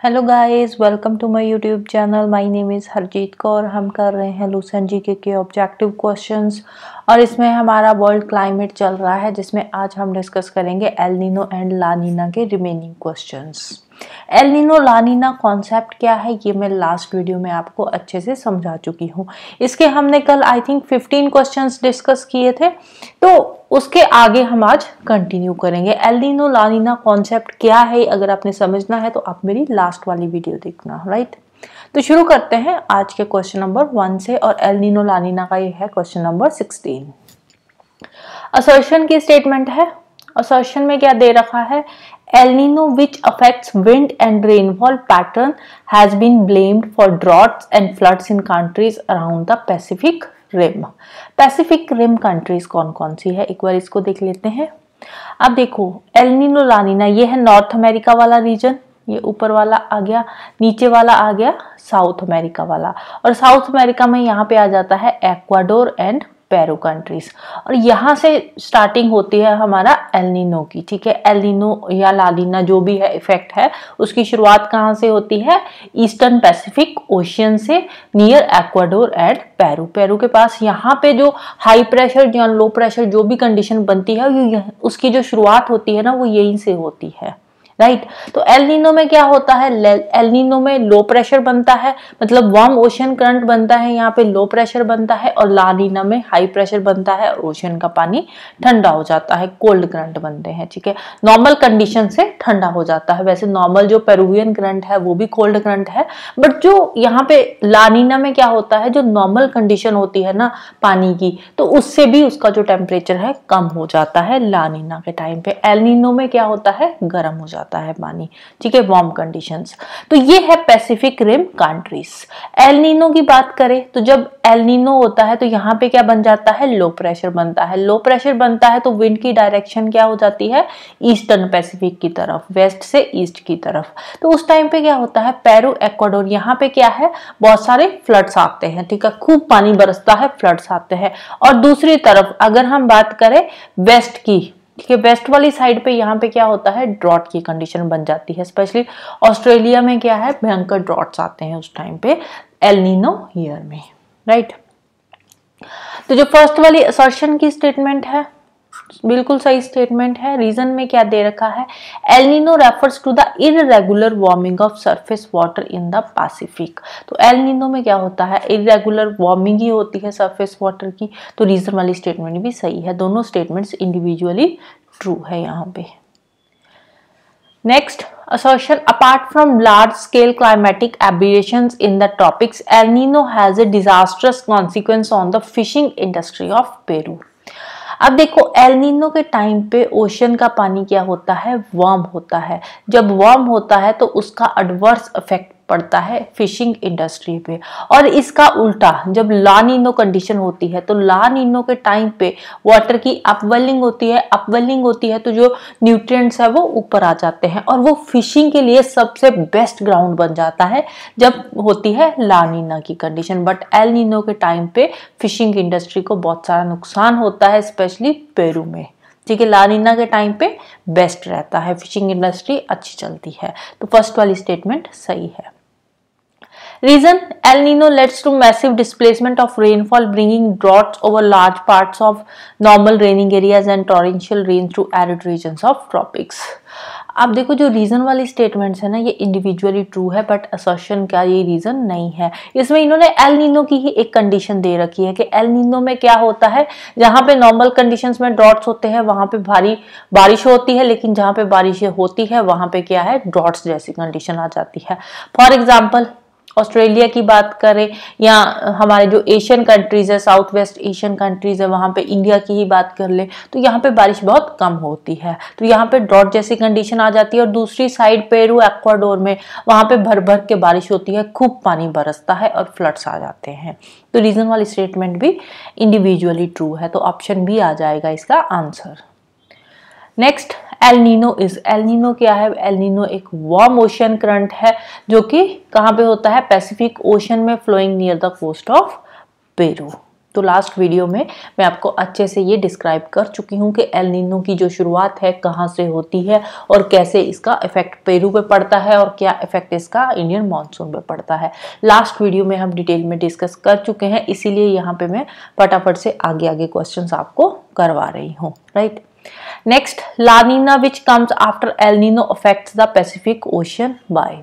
Hello guys, welcome to my YouTube channel. My name is Harjeet Kaur. हम कर रहे हैं लूसेंट जीके के ऑब्जेक्टिव क्वेश्चंस और इसमें हमारा वर्ल्ड क्लाइमेट चल रहा है, जिसमें आज हम डिस्कस करेंगे एल नीनो एंड ला नीना के रिमेनिंग क्वेश्चंस। एल नीनो ला नीना कॉन्सेप्ट क्या है ये मैं लास्ट वीडियो में आपको अच्छे से समझा चुकी हूँ। इसके हमने कल आई थिंक 15 क्वेश्चंस डिस्कस किए थे, तो उसके आगे हम आज कंटिन्यू करेंगे। एल नीनो ला नीना कॉन्सेप्ट क्या है अगर आपने समझना है तो आप मेरी लास्ट वाली वीडियो देखना, राइट। तो शुरू करते हैं आज के क्वेश्चन नंबर 1 से, और एल नीनो ला नीना का ये है क्वेश्चन नंबर 16। असर्शन की स्टेटमेंट है। असर्शन में क्या दे रखा है? El Nino which affects wind and rainfall pattern has been blamed for droughts and floods in countries around the Pacific rim. Pacific rim countries कौन कौन सी है, एक बार इसको देख लेते हैं। अब देखो, एल नीनो ला नीना ये है नॉर्थ अमेरिका वाला रीजन, ये ऊपर वाला आ गया, नीचे वाला आ गया साउथ अमेरिका वाला, और साउथ अमेरिका में यहाँ पे आ जाता है एक्वाडोर एंड पेरू कंट्रीज, और यहाँ से स्टार्टिंग होती है हमारा एल नीनो की। ठीक है, एल नीनो या ला नीना जो भी है इफेक्ट है, उसकी शुरुआत कहाँ से होती है? ईस्टर्न पैसिफिक ओशियन से, near Ecuador and Peru. Peru के पास यहाँ पे जो हाई प्रेशर या लो प्रेशर जो भी कंडीशन बनती है, उसकी जो शुरुआत होती है ना, वो यहीं से होती है, राइट। तो एल नीनो में क्या होता है? एल नीनो में लो प्रेशर बनता है, मतलब वार्म ओशन करंट बनता है, यहाँ पे लो प्रेशर बनता है, और ला नीना में हाई प्रेशर बनता है और ओशन का पानी ठंडा हो जाता है, कोल्ड करंट बनते हैं। ठीक है, नॉर्मल कंडीशन से ठंडा हो जाता है। वैसे नॉर्मल जो पेरुवियन करंट है वो भी कोल्ड करंट है, बट जो यहाँ पे ला नीना में क्या होता है, जो नॉर्मल कंडीशन होती है ना पानी की, तो उससे भी उसका जो टेम्परेचर है कम हो जाता है ला नीना के टाइम पे। एल नीनो में क्या होता है? गर्म हो जाता है पानी। ठीक है, वार्म कंडीशंस। तो ये है Pacific rim countries. El Nino की बात करें तो जब एल नीनो होता है तो यहाँ पे क्या बन जाता है? लो प्रेशर बनता है। लो प्रेशर बनता है तो विंड की डायरेक्शन क्या हो जाती है? ईस्टर्न पैसिफिक की तरफ, वेस्ट से ईस्ट की तरफ। तो उस टाइम पे क्या होता है? पेरू एक्वाडोर, यहाँ पे क्या है? बहुत सारे फ्लड्स आते हैं। ठीक है, खूब पानी बरसता है, फ्लड्स आते हैं। और दूसरी तरफ अगर हम बात करें वेस्ट की, ठीक है, वेस्ट वाली साइड पे यहाँ पे क्या होता है? ड्रॉट की कंडीशन बन जाती है। स्पेशली ऑस्ट्रेलिया में क्या है? भयंकर ड्रॉट्स आते हैं उस टाइम पे एल नीनो ईयर में, राइट। तो जो फर्स्ट वाली असर्शन की स्टेटमेंट है बिल्कुल सही स्टेटमेंट है। रीजन में क्या दे रखा है? El Nino refers to the irregular warming of surface water in the Pacific. तो एल नीनो में क्या होता है? इररेगुलर वार्मिंग ही होती है सरफेस वाटर की। तो रीजन वाली स्टेटमेंट भी सही है, दोनों स्टेटमेंट्स इंडिविजुअली ट्रू है यहाँ पे। Next assertion, apart from large scale climatic aberrations in the tropics, El Nino has a disastrous consequence on the fishing industry of Peru. अब देखो, एल नीनो के टाइम पे ओशन का पानी क्या होता है? वार्म होता है। जब वार्म होता है तो उसका एडवर्स इफेक्ट पड़ता है फिशिंग इंडस्ट्री पे। और इसका उल्टा जब ला नीनो कंडीशन होती है तो ला नीनो के टाइम पे वाटर की अपवेलिंग होती है। अपवेलिंग होती है तो जो न्यूट्रिएंट्स है वो ऊपर आ जाते हैं, और वो फिशिंग के लिए सबसे बेस्ट ग्राउंड बन जाता है जब होती है ला नीना की कंडीशन। बट एल नीनो के टाइम पे फिशिंग इंडस्ट्री को बहुत सारा नुकसान होता है, स्पेशली पेरू में। ठीक है, ला नीना के टाइम पे बेस्ट रहता है, फिशिंग इंडस्ट्री अच्छी चलती है। तो फर्स्ट वाली स्टेटमेंट सही है। Reason, El Nino leads to massive displacement of rainfall, bringing droughts over large parts of normal raining areas and torrential rain through arid regions of tropics. अब देखो, जो रीजन वाली स्टेटमेंट्स है ना, ये इंडिविजुअली ट्रू है, बट असर्शन का ये रीजन नहीं है। इसमें इन्होंने एल नीनो की ही एक कंडीशन दे रखी है कि एल नीनो में क्या होता है, जहाँ पे नॉर्मल कंडीशंस में ड्रॉट्स होते हैं वहां पे भारी बारिश होती है, लेकिन जहाँ पे बारिश होती है वहां पे क्या है? ड्रॉट्स जैसी कंडीशन आ जाती है। फॉर एग्जाम्पल ऑस्ट्रेलिया की बात करें, या हमारे जो एशियन कंट्रीज है, साउथ वेस्ट एशियन कंट्रीज है, वहाँ पे इंडिया की ही बात कर ले तो यहाँ पे बारिश बहुत कम होती है, तो यहाँ पे ड्रॉट जैसी कंडीशन आ जाती है। और दूसरी साइड पेरू एक्वाडोर में वहाँ पे भर भर के बारिश होती है, खूब पानी बरसता है और फ्लड्स आ जाते हैं। तो रीजन वाली स्टेटमेंट भी इंडिविजुअली ट्रू है, तो ऑप्शन बी आ जाएगा इसका answer. Next, El Nino is, El Nino क्या है? एल नीनो एक वार्म ओशन करंट है जो कि कहाँ पे होता है? पैसिफिक ओशन में, flowing near the coast of Peru. तो लास्ट वीडियो में मैं आपको अच्छे से ये डिस्क्राइब कर चुकी हूँ कि एल नीनो की जो शुरुआत है कहाँ से होती है और कैसे इसका इफेक्ट पेरू पे पड़ता है और क्या इफेक्ट इसका इंडियन मानसून पे पड़ता है। लास्ट वीडियो में हम डिटेल में डिस्कस कर चुके हैं, इसीलिए यहाँ पे मैं फटाफट से आगे आगे क्वेश्चंस आपको करवा रही हूँ, right. Next, La Nina which comes after El Nino affects the Pacific ocean by.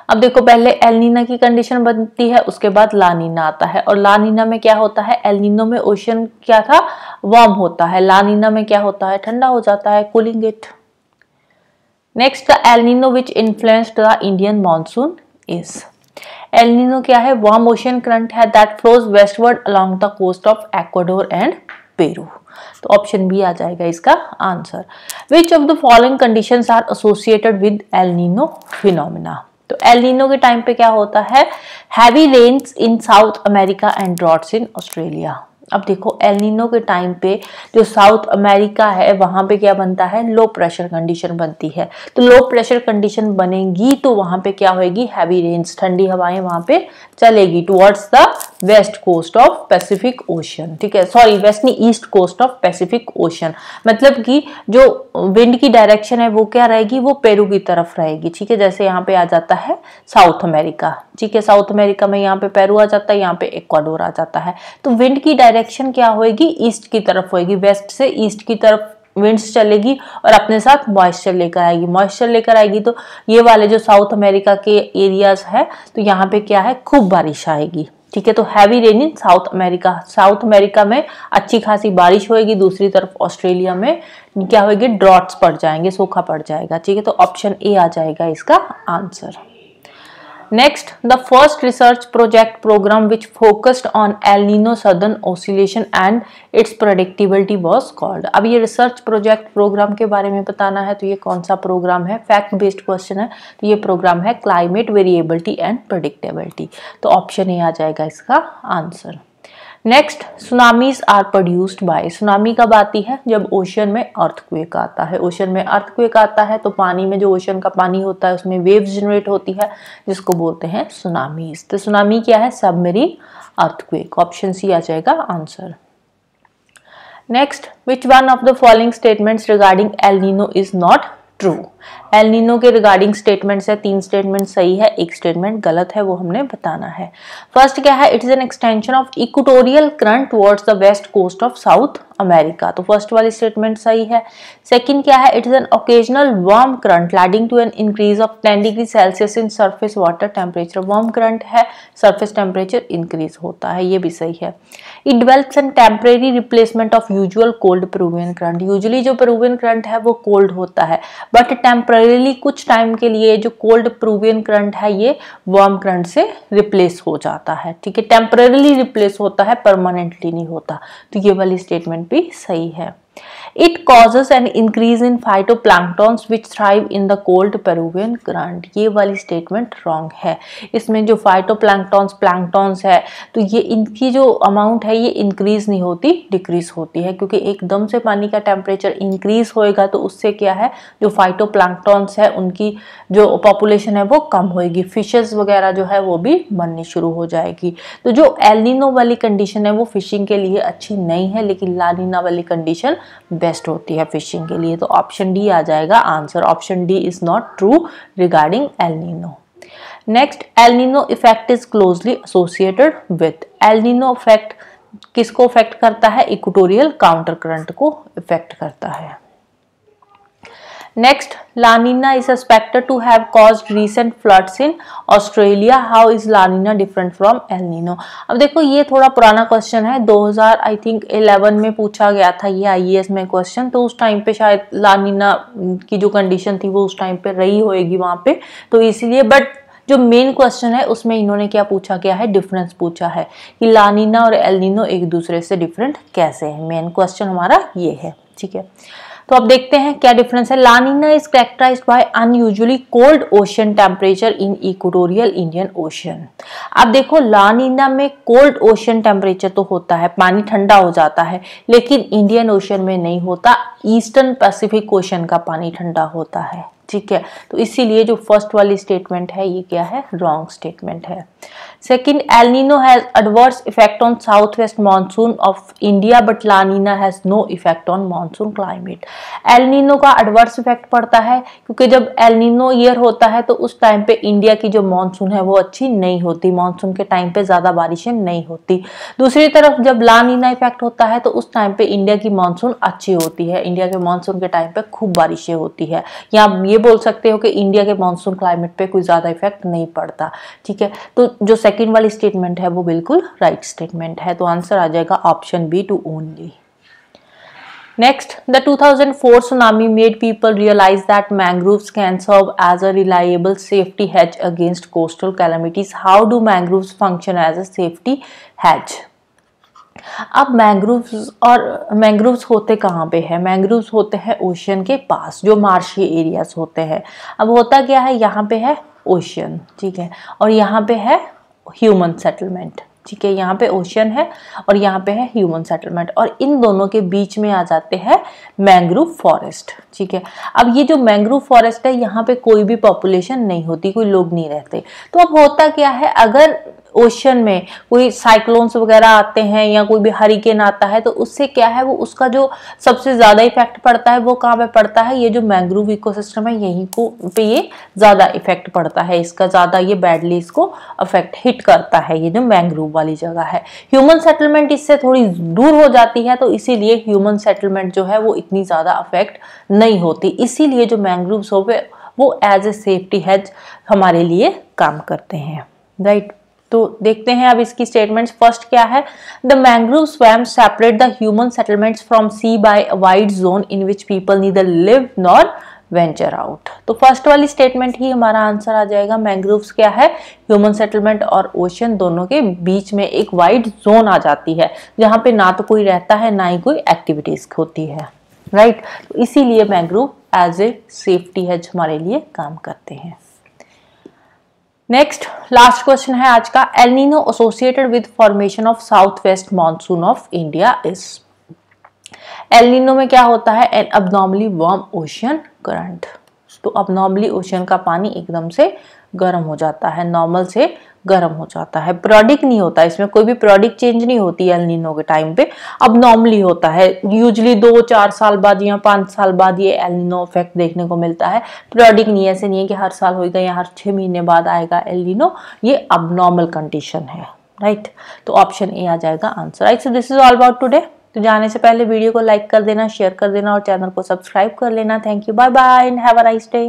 अब देखो, पहले एल नीना की कंडीशन बनती है, उसके बाद ला नीना आता है। और ला नीना में क्या होता है, एल नीनो में ओशन क्या था, वार्म होता है। ला नीना में क्या होता है, ठंडा हो जाता है, cooling it. Next, the El Nino which influenced the Indian monsoon is. El Nino क्या है, वार्म ओशन करंट है that flows westward along the coast of Ecuador and Peru. तो ऑप्शन बी आ जाएगा इसका answer. Which of the following conditions are associated with El Nino phenomena. तो El Nino के time पे क्या होता है, heavy rains in South America and droughts in Australia. अब देखो, एल नीनो के टाइम पे जो साउथ अमेरिका है वहां पे क्या बनता है, लो प्रेशर कंडीशन बनती है। तो लो प्रेशर कंडीशन बनेगी तो वहां पे क्या होगी, हैवी रेन्स, ठंडी हवाएं वहां पे चलेगी towards the west coast of Pacific ocean, ठीक है, सॉरी वेस्ट नहीं, east coast of Pacific ocean. मतलब कि जो विंड की डायरेक्शन है वो क्या रहेगी, वो पेरू की तरफ रहेगी, ठीक है। जैसे यहाँ पे आ जाता है साउथ अमेरिका, ठीक है, साउथ अमेरिका में यहाँ पे पेरू आ जाता है, यहाँ पे इक्वाडोर आ जाता है। तो विंड की डायरेक्शन क्या होगी, ईस्ट की तरफ होगी, वेस्ट से ईस्ट की तरफ विंड्स चलेगी और अपने साथ मॉइस्चर लेकर आएगी। मॉइस्चर लेकर आएगी तो ये वाले जो साउथ अमेरिका के एरियाज है तो यहाँ पे क्या है, खूब बारिश आएगी, ठीक है। तो हैवी रेन इन साउथ अमेरिका, साउथ अमेरिका में अच्छी खासी बारिश होगी, दूसरी तरफ ऑस्ट्रेलिया में क्या होगी, ड्रॉट्स पड़ जाएंगे, सूखा पड़ जाएगा, ठीक है। तो ऑप्शन ए आ जाएगा इसका answer. Next, the first research project program which focused on El Nino Southern Oscillation and its predictability was called। अब ये रिसर्च प्रोजेक्ट प्रोग्राम के बारे में बताना है, तो ये कौन सा प्रोग्राम है, फैक्ट बेस्ड क्वेश्चन है, तो ये प्रोग्राम है क्लाइमेट वेरिएबिलिटी एंड प्रेडिक्टेबिलिटी। तो ऑप्शन ए आ जाएगा इसका answer. Next, tsunamis are produced by. Tsunami कब आती है, जब ओशन में अर्थक्वेक आता है। ओशन में अर्थक्वेक आता है तो पानी में जो ओशन का पानी होता है उसमें वेव्स जनरेट होती है, जिसको बोलते हैं सुनामीज। तो सुनामी क्या है, सबमरीन अर्थक्वेक। ऑप्शन सी आ जाएगा answer. Next, which one of the following statements regarding L Nino is not true. L Nino के रिगार्डिंग स्टेटमेंट्स है, 3 स्टेटमेंट सही है, 1 स्टेटमेंट गलत है, वो हमने बताना है। फर्स्ट क्या है, it is an extension of equatorial current towards the west coast of South America. तो फर्स्ट वाली स्टेटमेंट सही है। सेकंड क्या है, it is an occasional warm current leading to an increase of 10 degree Celsius in surface water temperature. Warm current है, surface temperature increase होता है, ये भी सही है। It develops an temporary replacement of usual cold Peruvian current. Usually जो Peruvian current है वो कोल्ड होता है, बट टेम्परेरीली कुछ टाइम के लिए जो कोल्ड पेरुवियन करंट है ये वार्म करंट से रिप्लेस हो जाता है, ठीक है। टेम्परेरीली रिप्लेस होता है, परमानेंटली नहीं होता। तो ये वाली स्टेटमेंट भी सही है। It causes an increase in phytoplanktons which thrive in the cold Peruvian current। ये वाली स्टेटमेंट रॉन्ग है। इसमें जो प्लैंक्टॉन्स है तो ये इनकी जो अमाउंट है ये इंक्रीज नहीं होती, डिक्रीज होती है, क्योंकि एकदम से पानी का टेम्परेचर इंक्रीज होएगा तो उससे क्या है, जो फाइटोप्लैंक्टॉन्स है उनकी जो पॉपुलेशन है वो कम होएगी, फिशेस वगैरह जो है वो भी मरनी शुरू हो जाएगी। तो जो एल नीनो वाली कंडीशन है वो फिशिंग के लिए अच्छी नहीं है, लेकिन ला नीना वाली कंडीशन बेस्ट होती है फिशिंग के लिए। तो ऑप्शन डी आ जाएगा answer. Option D is not true regarding El Nino. Next, El Nino effect is closely associated with. El Nino effect किसको इफेक्ट करता है, इक्वेटोरियल काउंटर करंट को इफेक्ट करता है। Next, La Nina is suspected to have caused recent floods in Australia. How is La Nina different from El Nino? अब देखो, ये थोड़ा पुराना क्वेश्चन है, 2000 आई थिंक 11 में पूछा गया था ये IAS में क्वेश्चन। तो उस टाइम पे शायद ला नीना की जो कंडीशन थी वो उस टाइम पे रही होएगी वहां पे, तो इसलिए। बट जो मेन क्वेश्चन है उसमें इन्होंने क्या पूछा गया है, डिफरेंस पूछा है कि ला नीना और एल नीनो एक दूसरे से डिफरेंट कैसे है। मेन क्वेश्चन हमारा ये है, ठीक है। तो अब देखते हैं क्या डिफरेंस है। La Nina is characterized by unusually cold ocean temperature in equatorial Indian ocean. अब देखो, ला नीना में कोल्ड ओशन टेम्परेचर तो होता है, पानी ठंडा हो जाता है, लेकिन इंडियन ओशन में नहीं होता, ईस्टर्न पैसिफिक ओशन का पानी ठंडा होता है, ठीक है, तो इसीलिए जो फर्स्ट वाली स्टेटमेंट है ये क्या है, रॉन्ग स्टेटमेंट है। Second, El Nino has adverse effect on south west monsoon of India but La Nina has no effect on monsoon climate. El Nino का एडवर्स इफेक्ट पड़ता है क्योंकि जब एल नीनो ईयर होता है तो उस टाइम पे इंडिया की जो मानसून है वो अच्छी नहीं होती, मानसून के टाइम पे ज्यादा बारिशें नहीं होती। दूसरी तरफ जब ला नीना इफेक्ट होता है तो उस टाइम पे इंडिया की मानसून अच्छी होती है, इंडिया के मानसून के टाइम पे खूब बारिशें होती है, या आप ये बोल सकते हो कि इंडिया के मानसून क्लाइमेट पे कोई ज्यादा इफेक्ट नहीं पड़ता। ठीक है, तो जो सेकंड वाली स्टेटमेंट है वो बिल्कुल राइट स्टेटमेंट है, तो आंसर आ जाएगा option B two only. Next, the 2004 tsunami made people realize that mangroves can serve as a reliable safety hedge against coastal calamities. How do mangroves function as a safety hedge? अब mangroves होते कहाँ पे है, mangroves होते हैं ocean के पास, जो marshy areas होते हैं। अब होता क्या है, यहाँ पे है ओशियन, ठीक है, और यहाँ पे है ह्यूमन सेटलमेंट, ठीक है, यहाँ पे ओशियन है और यहाँ पे है ह्यूमन सेटलमेंट, और इन दोनों के बीच में आ जाते हैं मैंग्रोव फॉरेस्ट। ठीक है, अब ये जो मैंग्रोव फॉरेस्ट है यहाँ पे कोई भी पॉपुलेशन नहीं होती, कोई लोग नहीं रहते। तो अब होता क्या है, अगर ओशन में कोई साइक्लोन्स वगैरह आते हैं या कोई भी हरिकेन आता है तो उससे क्या है, वो उसका जो सबसे ज्यादा इफेक्ट पड़ता है वो कहाँ पे पड़ता है, ये जो मैंग्रोव इकोसिस्टम है यहीं को पे ये ज्यादा इफेक्ट पड़ता है, इसका ज्यादा ये बैडली इसको अफेक्ट हिट करता है, ये जो मैंग्रोव वाली जगह है। ह्यूमन सेटलमेंट इससे थोड़ी दूर हो जाती है, तो इसीलिए ह्यूमन सेटलमेंट जो है वो इतनी ज्यादा अफेक्ट नहीं होती, इसीलिए जो मैंग्रोव्स हो वो एज ए सेफ्टी हेज हमारे लिए काम करते हैं, राइट। तो देखते हैं अब इसकी स्टेटमेंट्स। फर्स्ट क्या है, the mangrove swamp separate the human settlements from sea by a wide zone in which people neither live nor venture out. तो फर्स्ट वाली स्टेटमेंट ही हमारा आंसर आ जाएगा। मैंग्रोव्स क्या है, ह्यूमन सेटलमेंट और ओशन दोनों के बीच में एक वाइड जोन आ जाती है जहां पे ना तो कोई रहता है ना ही कोई एक्टिविटीज होती है, राइट। तो इसीलिए mangrove as a safety hedge हमारे लिए काम करते हैं। नेक्स्ट लास्ट क्वेश्चन है आज का, El Nino associated with formation of south west monsoon of India is. El Nino में क्या होता है, एन अबनॉर्मली वार्म ओशियन करंट। तो अबनॉर्मली ओशियन का पानी एकदम से गर्म हो जाता है, नॉर्मल से गर्म हो जाता है, पीरियोडिक नहीं होता, इसमें कोई भी पीरियोडिक चेंज नहीं होती एल नीनो के टाइम पे, अब नॉर्मली होता है। यूजुअली 2-4 साल बाद या 5 साल बाद ये एल नीनो इफेक्ट देखने को मिलता है, पीरियोडिक नहीं, ऐसे नहीं है कि हर साल होगा या हर 6 महीने बाद आएगा एल नीनो, ये अब नॉर्मल कंडीशन है, राइट। तो ऑप्शन ए आ जाएगा answer, right. So this is all about today. तो जाने से पहले वीडियो को लाइक कर देना, शेयर कर देना और चैनल को सब्सक्राइब कर लेना। Thank you, bye bye and have a nice day.